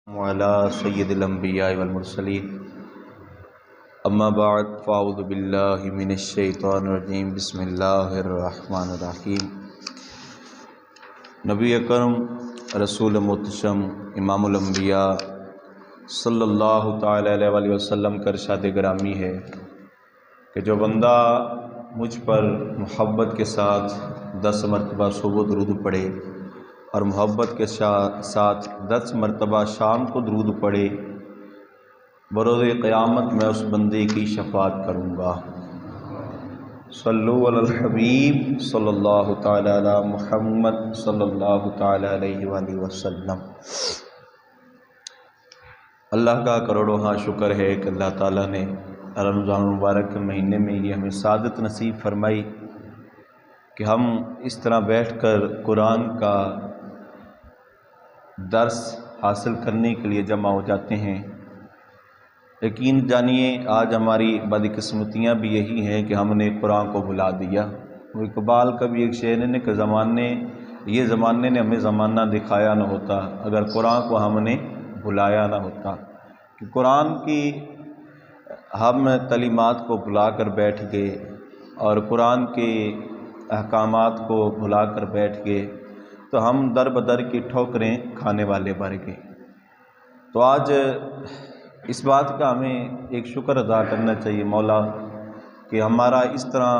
وعلى سید الانبیاء والمرسلین اما بعد فاعوذ باللہ من الشیطان الرجیم بسم اللہ الرحمن الرحیم۔ نبی اکرم رسول محتشم امام الانبیاء صلی اللہ تعالی علیہ وآلہ وسلم کا ارشاد گرامی ہے کہ جو بندہ مجھ پر محبت کے ساتھ 10 مرتبہ صبح درود پڑھے اور محبت کے ساتھ 10 مرتبہ شام کو درود پڑھے، بروز قیامت میں اس بندے کی شفاعت کروں گا۔ صلو علی الحبیب صلی اللہ تعالی علی محمد صلی اللہ تعالی علیہ وآلہ وسلم۔ اللہ کا کروڑوں ہاں شکر ہے کہ اللہ تعالیٰ نے رمضان المبارک کے مہینے میں یہ ہمیں سعادت نصیب فرمائی کہ ہم اس طرح بیٹھ کر قرآن کا درس حاصل کرنے کے لیے جمع ہو جاتے ہیں۔ یقین جانیے آج ہماری بدقسمتیاں بھی یہی ہیں کہ ہم نے قرآن کو بھلا دیا۔ وہ اقبال کا بھی ایک شعر ہے کہ زمانے نے ہمیں زمانہ دکھایا نہ ہوتا اگر قرآن کو ہم نے بھلایا نہ ہوتا، کہ قرآن کی ہم تعلیمات کو بھلا کر بیٹھ گئے اور قرآن کے احکامات کو بھلا کر بیٹھ گئے تو ہم در بدر کی ٹھوکریں کھانے والے بن گئے۔ تو آج اس بات کا ہمیں ایک شکر ادا کرنا چاہیے مولا کہ ہمارا اس طرح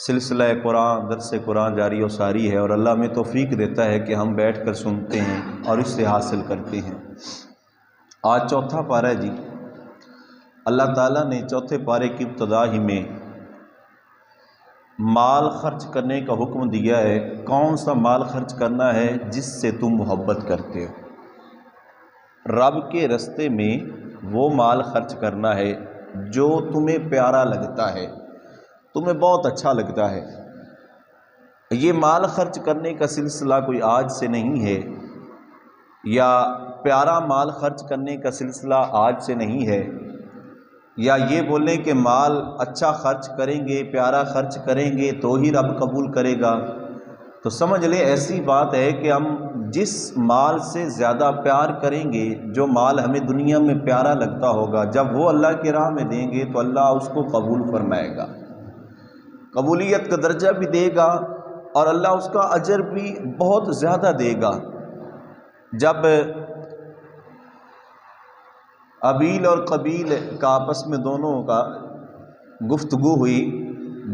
سلسلہ قرآن درس قرآن جاری و ساری ہے، اور اللہ ہمیں توفیق دیتا ہے کہ ہم بیٹھ کر سنتے ہیں اور اس سے حاصل کرتے ہیں۔ آج چوتھا پارہ ہے جی۔ اللہ تعالیٰ نے چوتھے پارے کی ابتدا ہی میں مال خرچ کرنے کا حکم دیا ہے۔ کون سا مال خرچ کرنا ہے؟ جس سے تم محبت کرتے ہو۔ رب کے راستے میں وہ مال خرچ کرنا ہے جو تمہیں پیارا لگتا ہے، تمہیں بہت اچھا لگتا ہے۔ یہ مال خرچ کرنے کا سلسلہ کوئی آج سے نہیں ہے، یا پیارا مال خرچ کرنے کا سلسلہ آج سے نہیں ہے، یا یہ بولیں کہ مال اچھا خرچ کریں گے، پیارا خرچ کریں گے تو ہی رب قبول کرے گا۔ تو سمجھ لیں ایسی بات ہے کہ ہم جس مال سے زیادہ پیار کریں گے، جو مال ہمیں دنیا میں پیارا لگتا ہوگا، جب وہ اللہ کی راہ میں دیں گے تو اللہ اس کو قبول فرمائے گا، قبولیت کا درجہ بھی دے گا اور اللہ اس کا اجر بھی بہت زیادہ دے گا۔ جب ابیل اور قبیل کا آپس میں دونوں کا گفتگو ہوئی،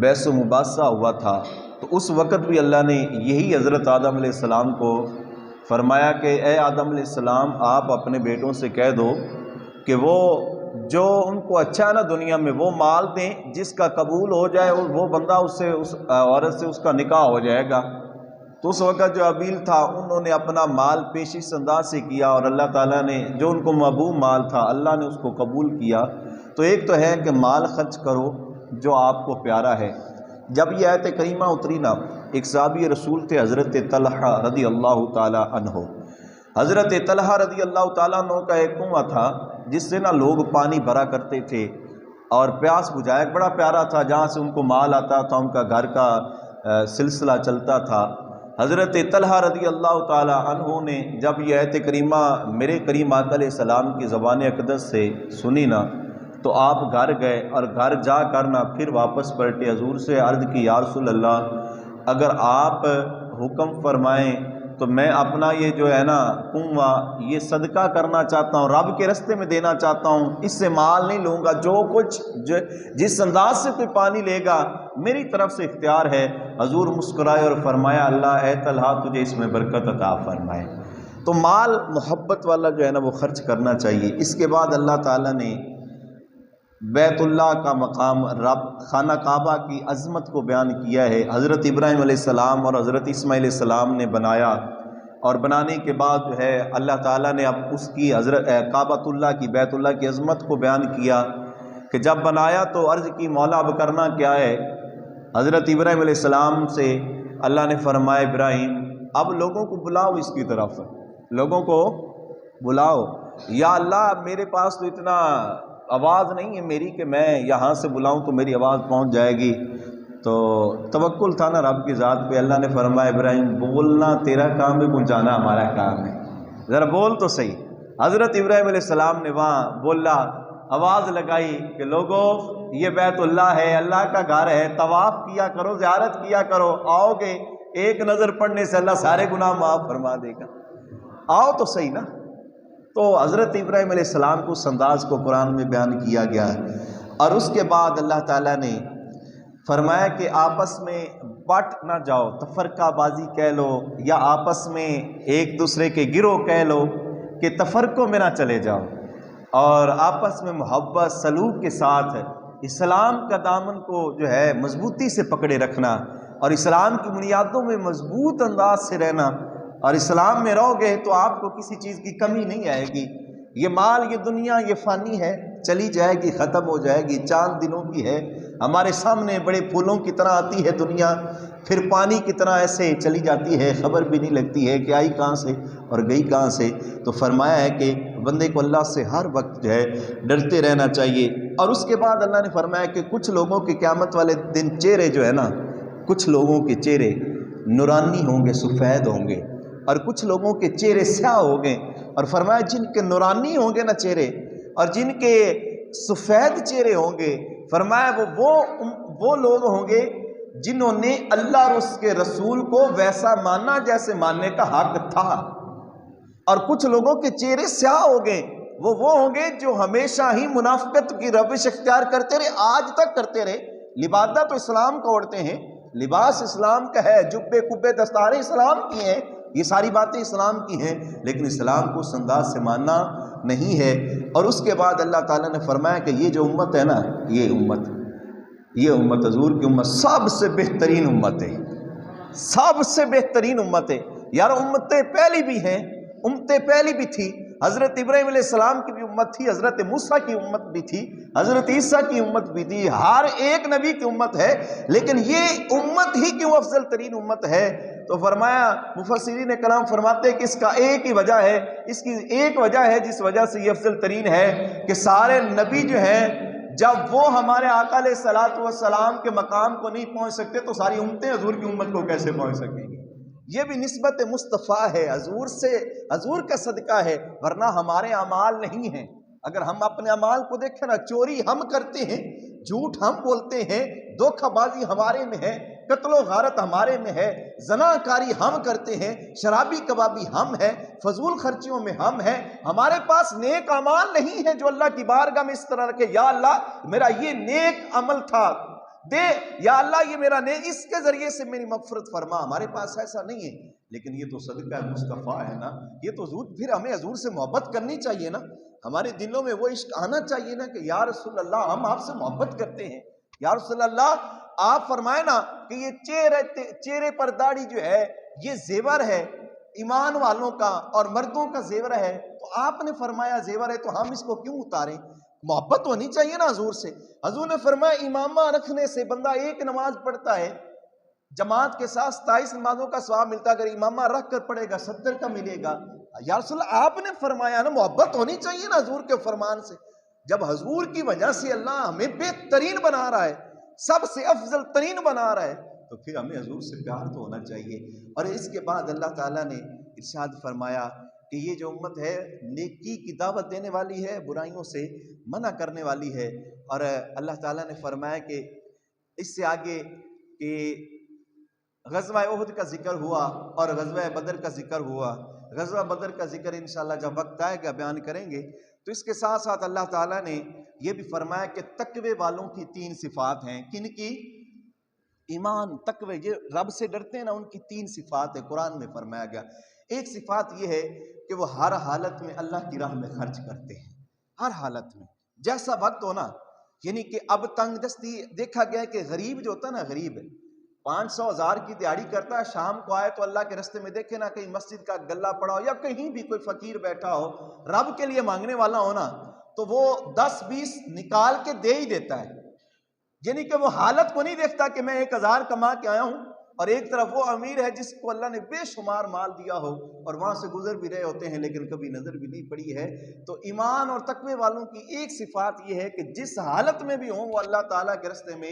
بحث و مباحثہ ہوا تھا، تو اس وقت بھی اللہ نے یہی حضرت آدم علیہ السلام کو فرمایا کہ اے آدم علیہ السلام، آپ اپنے بیٹوں سے کہہ دو کہ وہ جو ان کو اچھا ہے نا دنیا میں وہ مال دیں، جس کا قبول ہو جائے وہ بندہ اس عورت سے اس کا نکاح ہو جائے گا۔ تو اس وقت جو ابیل تھا انہوں نے اپنا مال پیش اس انداز سے کیا، اور اللہ تعالیٰ نے جو ان کو محبوب مال تھا اللہ نے اس کو قبول کیا۔ تو ایک تو ہے کہ مال خرچ کرو جو آپ کو پیارا ہے۔ جب یہ آیت کریمہ اتری نا، ایک صحابی رسول تھے حضرت طلحہ رضی اللہ تعالیٰ عنہ۔ حضرت طلحہ رضی اللہ تعالیٰ عنہ کا ایک کنواں تھا جس سے نا لوگ پانی بھرا کرتے تھے اور پیاس بجھایا، بڑا پیارا تھا، جہاں سے ان کو مال آتا تھا، ان کا گھر کا سلسلہ چلتا تھا۔ حضرت طلحہ رضی اللہ تعالی عنہ نے جب یہ آیت کریمہ میرے کریم آقا علیہ السلام کی زبان اقدس سے سنی نا، تو آپ گھر گئے اور گھر جا کر نا پھر واپس پلٹے، حضور سے عرض کی یا رسول اللہ، اگر آپ حکم فرمائیں تو میں اپنا یہ جو ہے نا کنواں یہ صدقہ کرنا چاہتا ہوں، رب کے راستے میں دینا چاہتا ہوں، اس سے مال نہیں لوں گا، جو کچھ جس انداز سے کوئی پانی لے گا میری طرف سے اختیار ہے۔ حضور مسکرائے اور فرمایا اللہ اے طلحہ تجھے اس میں برکت عطا فرمائے۔ تو مال محبت والا جو ہے نا وہ خرچ کرنا چاہیے۔ اس کے بعد اللہ تعالیٰ نے بیت اللہ کا مقام، رب خانہ کعبہ کی عظمت کو بیان کیا ہے۔ حضرت ابراہیم علیہ السلام اور حضرت اسماعیل علیہ السلام نے بنایا، اور بنانے کے بعد جو ہے اللہ تعالیٰ نے اب اس کی کعبۃ اللہ کی بیت اللہ کی عظمت کو بیان کیا کہ جب بنایا تو عرض کی مولا اب کرنا کیا ہے؟ حضرت ابراہیم علیہ السلام سے اللہ نے فرمایا ابراہیم اب لوگوں کو بلاؤ، اس کی طرف لوگوں کو بلاؤ۔ یا اللہ میرے پاس تو اتنا آواز نہیں ہے میری کہ میں یہاں سے بلاؤں تو میری آواز پہنچ جائے گی۔ تو توکل تھا نا رب کی ذات پہ، اللہ نے فرمایا ابراہیم بولنا تیرا کام ہے، پہنچانا ہمارا کام ہے، ذرا بول تو صحیح۔ حضرت ابراہیم علیہ السلام نے وہاں بولا، آواز لگائی کہ لوگوں یہ بیت اللہ ہے، اللہ کا گھر ہے، طواف کیا کرو، زیارت کیا کرو، آؤ گے ایک نظر پڑنے سے اللہ سارے گناہ معاف فرما دے گا، آؤ تو صحیح نا۔ تو حضرت ابراہیم علیہ السلام کو اس انداز کو قرآن میں بیان کیا گیا ہے۔ اور اس کے بعد اللہ تعالیٰ نے فرمایا کہ آپس میں بٹ نہ جاؤ، تفرقہ بازی کہہ لو یا آپس میں ایک دوسرے کے گروہ کہہ لو کہ تفرقوں میں نہ چلے جاؤ، اور آپس میں محبت سلوک کے ساتھ اسلام کا دامن کو جو ہے مضبوطی سے پکڑے رکھنا، اور اسلام کی بنیادوں میں مضبوط انداز سے رہنا، اور اسلام میں رہو گے تو آپ کو کسی چیز کی کمی نہیں آئے گی۔ یہ مال، یہ دنیا، یہ فانی ہے، چلی جائے گی، ختم ہو جائے گی، چاند دنوں کی ہے، ہمارے سامنے بڑے پھولوں کی طرح آتی ہے دنیا، پھر پانی کی طرح ایسے چلی جاتی ہے، خبر بھی نہیں لگتی ہے کہ آئی کہاں سے اور گئی کہاں سے۔ تو فرمایا ہے کہ بندے کو اللہ سے ہر وقت جو ہے ڈرتے رہنا چاہیے۔ اور اس کے بعد اللہ نے فرمایا کہ کچھ لوگوں کے قیامت والے دن چہرے جو ہے نا، کچھ لوگوں کے چہرے نورانی ہوں گے، سفید ہوں گے، اور کچھ لوگوں کے چہرے سیاہ ہوں گے۔ اور فرمایا جن کے نورانی ہوں گے نا چہرے، اور جن کے سفید چہرے ہوں گے، فرمایا وہ لوگ ہوں گے جنہوں نے اللہ اور اس کے رسول کو ویسا مانا جیسے ماننے کا حق تھا۔ اور کچھ لوگوں کے چہرے سیاہ ہو گئے، وہ ہوں گے جو ہمیشہ ہی منافقت کی روش اختیار کرتے رہے، آج تک کرتے رہے۔ لبادہ تو اسلام کا اوڑھتے ہیں، لباس اسلام کا ہے، جبے کبے دستاریں اسلام کی ہیں، یہ ساری باتیں اسلام کی ہیں، لیکن اسلام کو اس انداز سے ماننا نہیں ہے۔ اور اس کے بعد اللہ تعالیٰ نے فرمایا کہ یہ جو امت ہے نا، یہ امت حضور کی امت سب سے بہترین امت ہے، سب سے بہترین امت ہے۔ یار امتیں پہلی بھی ہیں، امتیں پہلی بھی تھی، حضرت ابراہیم علیہ السلام کی بھی امت تھی، حضرت موسیٰ کی امت بھی تھی، حضرت عیسیٰ کی امت بھی تھی، ہر ایک نبی کی امت ہے، لیکن یہ امت ہی کیوں افضل ترین امت ہے؟ تو فرمایا، مفسرین کلام فرماتے ہیں کہ اس کا ایک ہی وجہ ہے، اس کی ایک وجہ ہے جس وجہ سے یہ افضل ترین ہے، کہ سارے نبی جو ہیں جب وہ ہمارے آقا علیہ السلام کے مقام کو نہیں پہنچ سکتے تو ساری امتیں حضور کی امت کو کیسے پہنچ سکیں گی؟ یہ بھی نسبت مصطفیٰ ہے، حضور سے، حضور کا صدقہ ہے، ورنہ ہمارے اعمال نہیں ہیں۔ اگر ہم اپنے اعمال کو دیکھیں نا، چوری ہم کرتے ہیں، جھوٹ ہم بولتے ہیں، دھوکہ بازی ہمارے میں ہے، قتل و غارت ہمارے میں ہے، زناکاری ہم کرتے ہیں، شرابی کبابی ہم ہیں، فضول خرچیوں میں ہم ہیں، ہمارے پاس نیک اعمال نہیں ہے جو اللہ کی بارگاہ میں اس طرح رکھے، یا اللہ میرا یہ نیک عمل تھا دے، یا اللہ یہ میرا نیک، اس کے ذریعے سے میری مغفرت فرما۔ ہمارے پاس ایسا نہیں ہے، لیکن یہ تو صدقہ مصطفیٰ ہے نا، یہ تو حضور، پھر ہمیں حضور سے محبت کرنی چاہیے نا، ہمارے دلوں میں وہ عشق آنا چاہیے نا کہ یا رسول اللہ ہم آپ سے محبت کرتے ہیں، یا رسول اللہ آپ فرمائے نا کہ یہ چہرے پر داڑھی جو ہے یہ زیور ہے ایمان والوں کا اور مردوں کا زیور ہے، تو آپ نے فرمایا زیور ہے تو ہم اس کو کیوں اتاریں؟ محبت ہونی چاہیے نا حضور سے۔ حضور نے فرمایا امامہ رکھنے سے بندہ ایک نماز پڑھتا ہے جماعت کے ساتھ 27 نمازوں کا ثواب ملتا، اگر امامہ رکھ کر پڑھے گا 70 کا ملے گا۔ یا رسول اللہ آپ نے فرمایا نا محبت ہونی چاہیے نا حضور کے فرمان سے۔ جب حضور کی وجہ سے اللہ ہمیں بہترین بنا رہا ہے، سب سے افضل ترین بنا رہا ہے، تو پھر ہمیں حضور سے پیار تو ہونا چاہیے۔ اور اس کے بعد اللہ تعالیٰ نے ارشاد فرمایا کہ یہ جو امت ہے نیکی کی دعوت دینے والی ہے، برائیوں سے منع کرنے والی ہے۔ اور اللہ تعالیٰ نے فرمایا کہ اس سے آگے کہ غزوہ احد کا ذکر ہوا اور غزوہ بدر کا ذکر ہوا۔ غزوہ بدر کا ذکر انشاءاللہ جب وقت آئے گا بیان کریں گے۔ تو اس کے ساتھ ساتھ اللہ تعالیٰ نے یہ بھی فرمایا کہ تقوی والوں کی 3 صفات ہیں۔ کن کی؟ ایمان، تقوی، یہ رب سے ڈرتے ہیں نا، ان کی 3 صفات ہے، قرآن میں فرمایا گیا۔ ایک صفات یہ ہے کہ وہ ہر حالت میں اللہ کی راہ میں خرچ کرتے ہیں، ہر حالت میں، جیسا وقت ہونا۔ یعنی کہ اب تنگ دستی دیکھا گیا کہ غریب جو ہوتا ہے نا، غریب 500,000 کی دیہڑی کرتا ہے، شام کو آئے تو اللہ کے راستے میں دیکھے نا کہیں مسجد کا گلہ پڑا ہو یا کہیں بھی کوئی فقیر بیٹھا ہو، رب کے لیے مانگنے والا ہونا، تو وہ 10-20 نکال کے دے ہی دیتا ہے۔ یعنی کہ وہ حالت کو نہیں دیکھتا کہ میں 1000 کما کے آیا ہوں، اور ایک طرف وہ امیر ہے جس کو اللہ نے بے شمار مال دیا ہو اور وہاں سے گزر بھی رہے ہوتے ہیں لیکن کبھی نظر بھی نہیں پڑی ہے۔ تو ایمان اور تقوی والوں کی ایک صفات یہ ہے کہ جس حالت میں بھی ہوں وہ اللہ تعالیٰ کے راستے میں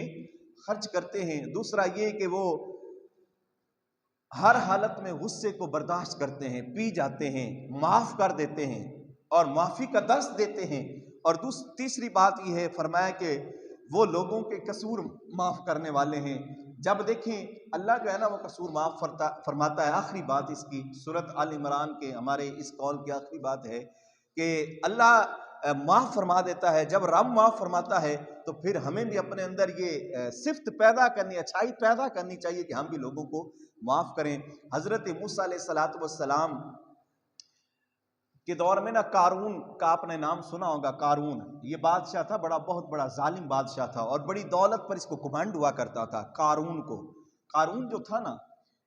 خرچ کرتے ہیں۔ دوسرا یہ کہ وہ ہر حالت میں غصے کو برداشت کرتے ہیں، پی جاتے ہیں، معاف کر دیتے ہیں۔ اور معافی کا درس دیتے ہیں۔ اور تیسری بات یہ ہے، فرمایا کہ وہ لوگوں کے قصور معاف کرنے والے ہیں۔ جب دیکھیں اللہ جو ہے نا وہ قصور معاف فرماتا ہے۔ آخری بات اس کی سورۃ آل عمران کے ہمارے اس قول کی آخری بات ہے کہ اللہ معاف فرما دیتا ہے۔ جب رب معاف فرماتا ہے تو پھر ہمیں بھی اپنے اندر یہ صفت پیدا کرنی، اچھائی پیدا کرنی چاہیے کہ ہم بھی لوگوں کو معاف کریں۔ حضرت موسیٰ علیہ السلام کے دور میں نا قارون کا آپ نے نام سنا ہوگا۔ قارون یہ بادشاہ تھا، بہت بڑا ظالم بادشاہ تھا، اور بڑی دولت پر اس کو گھمنڈ ہوا کرتا تھا۔ قارون جو تھا نا،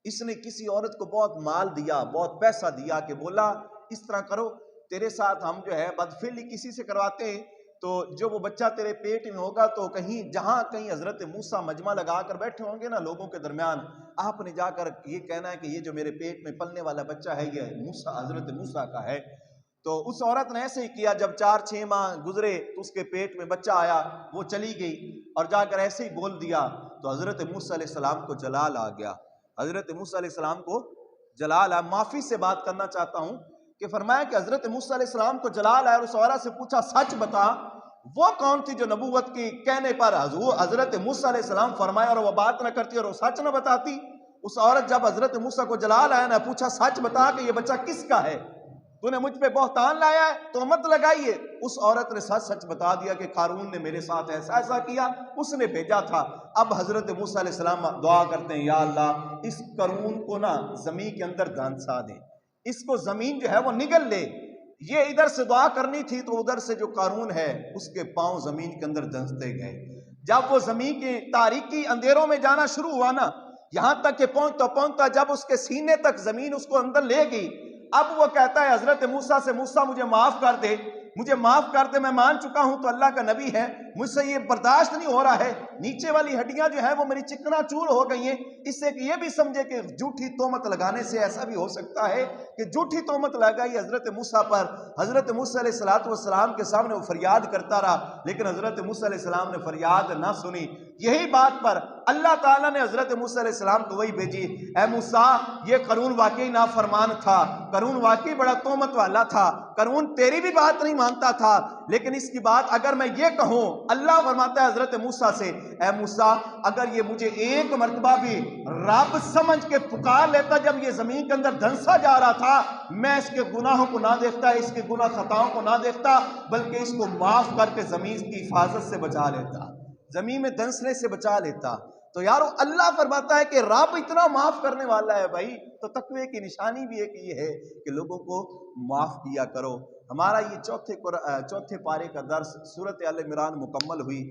اس نے کسی عورت کو بہت مال دیا، بہت پیسہ دیا، کہ بولا اس طرح کرو، تیرے ساتھ ہم جو ہے بدفعلی کسی سے کرواتے ہیں تو جو وہ بچہ تیرے پیٹ میں ہوگا تو جہاں کہیں حضرت موسیٰ مجمع لگا کر بیٹھے ہوں گے نا لوگوں کے درمیان، آپ نے جا کر یہ کہنا ہے کہ یہ جو میرے پیٹ میں پلنے والا بچہ ہے یہ حضرت موسیٰ کا ہے۔ تو اس عورت نے ایسے ہی کیا۔ جب 4-6 ماہ گزرے تو اس کے پیٹ میں بچہ آیا، وہ چلی گئی اور جا کر ایسے ہی بول دیا تو حضرت موسیٰ علیہ السلام کو جلال آ گیا۔ حضرت موسیٰ علیہ السلام کو جلال آیا۔ معافی سے بات کرنا چاہتا ہوں کہ فرمایا کہ حضرت موسیٰ علیہ السلام کو جلال آیا اور اس عورت سے پوچھا سچ بتا، وہ کون تھی جو نبوت کی کہنے پر حضرت موسیٰ علیہ السلام فرمایا اور وہ بات نہ کرتی اور وہ سچ نہ بتاتی؟ اس عورت جب حضرت موسیٰ کو جلال آیا نہ پوچھا سچ بتا کہ یہ بچہ کس کا ہے، تو نے مجھ پہ بہتان لایا ہے، تہمت لگائی ہے۔ اس عورت نے سچ بتا دیا کہ قارون نے میرے ساتھ ایسا کیا، اس نے بھیجا تھا۔ اب حضرت موسیٰ علیہ السلام دعا کرتے ہیں، یا اللہ اس قارون کو نا زمین کے اندر دھنسا دے، اس کو زمین جو ہے وہ نگل لے۔ یہ ادھر سے دعا کرنی تھی تو ادھر سے جو قارون ہے اس کے پاؤں زمین کے اندر دھنستے گئے۔ جب وہ زمین کی تاریکی اندھیروں میں جانا شروع ہوا نا، یہاں تک کہ پہنچتا جب اس کے سینے تک زمین اس کو اندر لے گئی، اب وہ کہتا ہے حضرت موسیٰ سے، موسیٰ مجھے معاف کر دے، مجھے معاف کر دے، میں مان چکا ہوں تو اللہ کا نبی ہے، مجھ سے یہ برداشت نہیں ہو رہا ہے، نیچے والی ہڈیاں جو ہیں وہ میری چکنا چور ہو گئی ہیں۔ اس سے کہ یہ بھی سمجھے کہ جھوٹی تہمت لگانے سے ایسا بھی ہو سکتا ہے کہ جھوٹی تہمت لگائی حضرت موسیٰ پر۔ حضرت موسیٰ علیہ السلام کے سامنے وہ فریاد کرتا رہا، لیکن حضرت موسیٰ علیہ السلام نے فریاد نہ سنی۔ یہی بات پر اللہ تعالیٰ نے حضرت موسیٰ علیہ السلام کو وہی بھیجی، اے موسیٰ یہ قارون واقعی نافرمان تھا، قارون واقعی بڑا تہمت والا تھا، قارون تیری بھی بات نہیں مانتا تھا، لیکن اس کی بات اگر میں یہ کہوں، اللہ فرماتا ہے حضرت موسیٰ سے، اے موسیٰ اگر یہ مجھے ایک مرتبہ بھی رب سمجھ کے پکار لیتا جب یہ زمین کے اندر دھنسا جا رہا تھا، میں اس کے گناہوں کو نہ دیکھتا، اس کے گناہ خطاؤں کو نہ دیکھتا، بلکہ اس کو معاف کر کے زمین کی حفاظت سے بچا لیتا، زمین میں دھنسنے سے بچا لیتا۔ تو یارو اللہ فرماتا ہے کہ رب اتنا معاف کرنے والا ہے بھائی، تو تقوی کی نشانی بھی ایک یہ ہے کہ لوگوں کو معاف کیا کرو۔ ہمارا یہ چوتھے پارے کا درس سورۃ آل عمران مکمل ہوئی۔